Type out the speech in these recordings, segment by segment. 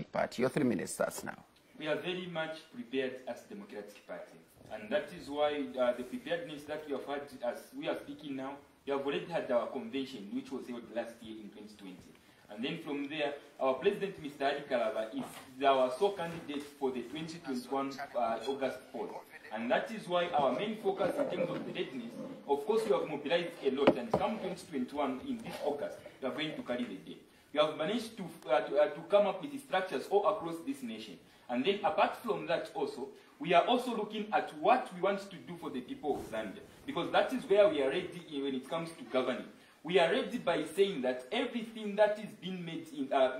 Party. Your 3 minutes starts now. We are very much prepared as Democratic Party. And that is why the preparedness that we have had as we are speaking now, we have already had our convention, which was held last year in 2020. And then from there, our President, Mr. Ali Kalaba, is our sole candidate for the 2021 August poll. And that is why our main focus in terms of the readiness, of course, we have mobilized a lot. And come 2021, in this August, we are going to carry the day. We have managed to come up with structures all across this nation. And then apart from that also, we are also looking at what we want to do for the people of Zambia. Because that is where we are ready when it comes to governing. We are ready by saying that everything that is being made,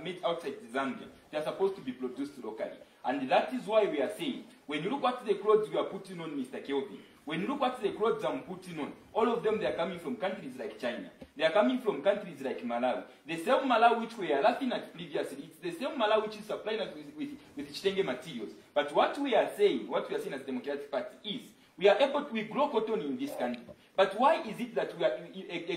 made outside Zambia, they are supposed to be produced locally. And that is why we are saying, when you look at the clothes we are putting on, Mr. Kelvin, when you look at the clothes I'm putting on, all of them, they are coming from countries like China. They are coming from countries like Malawi. The same Malawi which we are laughing at previously, it's the same Malawi which is supplying us with Chitenge materials. But what we are saying as Democratic Party is, we are able to grow cotton in this country. But why is it that we are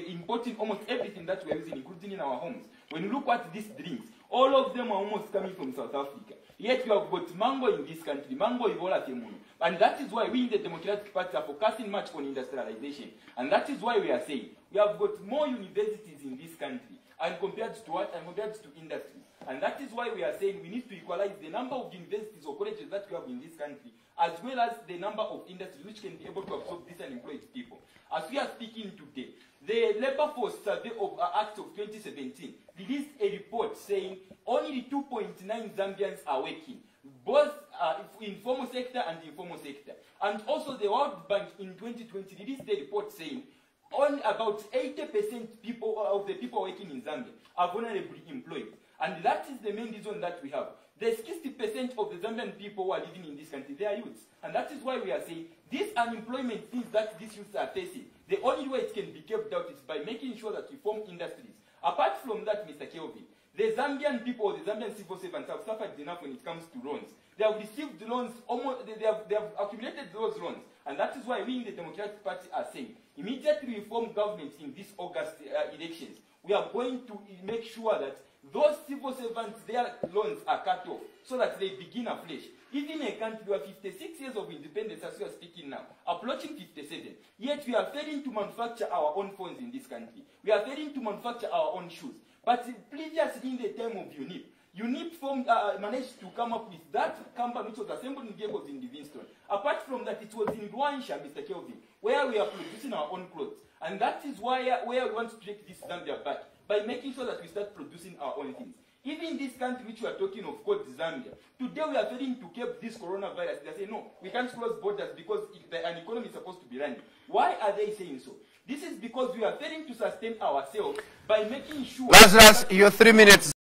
importing almost everything that we are using, including in our homes? When you look at these drinks, all of them are almost coming from South Africa. Yet we have got mango in this country, mango Ivola Temuno. And that is why we in the Democratic Party are focusing much on industrialization. And that is why we are saying we have got more universities in this country and compared to what? And compared to industry. And that is why we are saying we need to equalize the number of universities or colleges that we have in this country, as well as the number of industries which can be able to absorb these unemployed people. As we are speaking today, the Labour Force Survey of Act of 2017 released a report saying only 2.9 Zambians are working, both in formal sector and informal sector. And also the World Bank in 2020 released a report saying only about 80% of the people working in Zambia are vulnerably employed. And that is the main reason that we have. The 60% of the Zambian people who are living in this country, they are youths. And that is why we are saying these unemployment things that these youths are facing, the only way it can be kept out is by making sure that we form industries. Apart from that, Mr. Kelvin, the Zambian people, the Zambian civil servants have suffered enough when it comes to loans. They have received loans, they have accumulated those loans. And that is why we in the Democratic Party are saying, immediately we form government in this August elections, we are going to make sure that those civil servants, their loans are cut off so that they begin afresh. Even a country where 56 years of independence, as we are speaking now, approaching 57, yet we are failing to manufacture our own phones in this country. We are failing to manufacture our own shoes. But previously in the time of UNIP managed to come up with that company which was assembled in vehicles in Livingston. Apart from that, it was in Rwansha, Mr. Kelvin, where we are producing our own clothes. And that is where we want to take this Zambia back, by making sure that we start producing our own things. Even this country which we are talking of, called Zambia, today we are failing to keep this coronavirus. They say, no, we can't close borders because an economy is supposed to be running. Why are they saying so? This is because we are failing to sustain ourselves by making sure... Lazarous, your 3 minutes.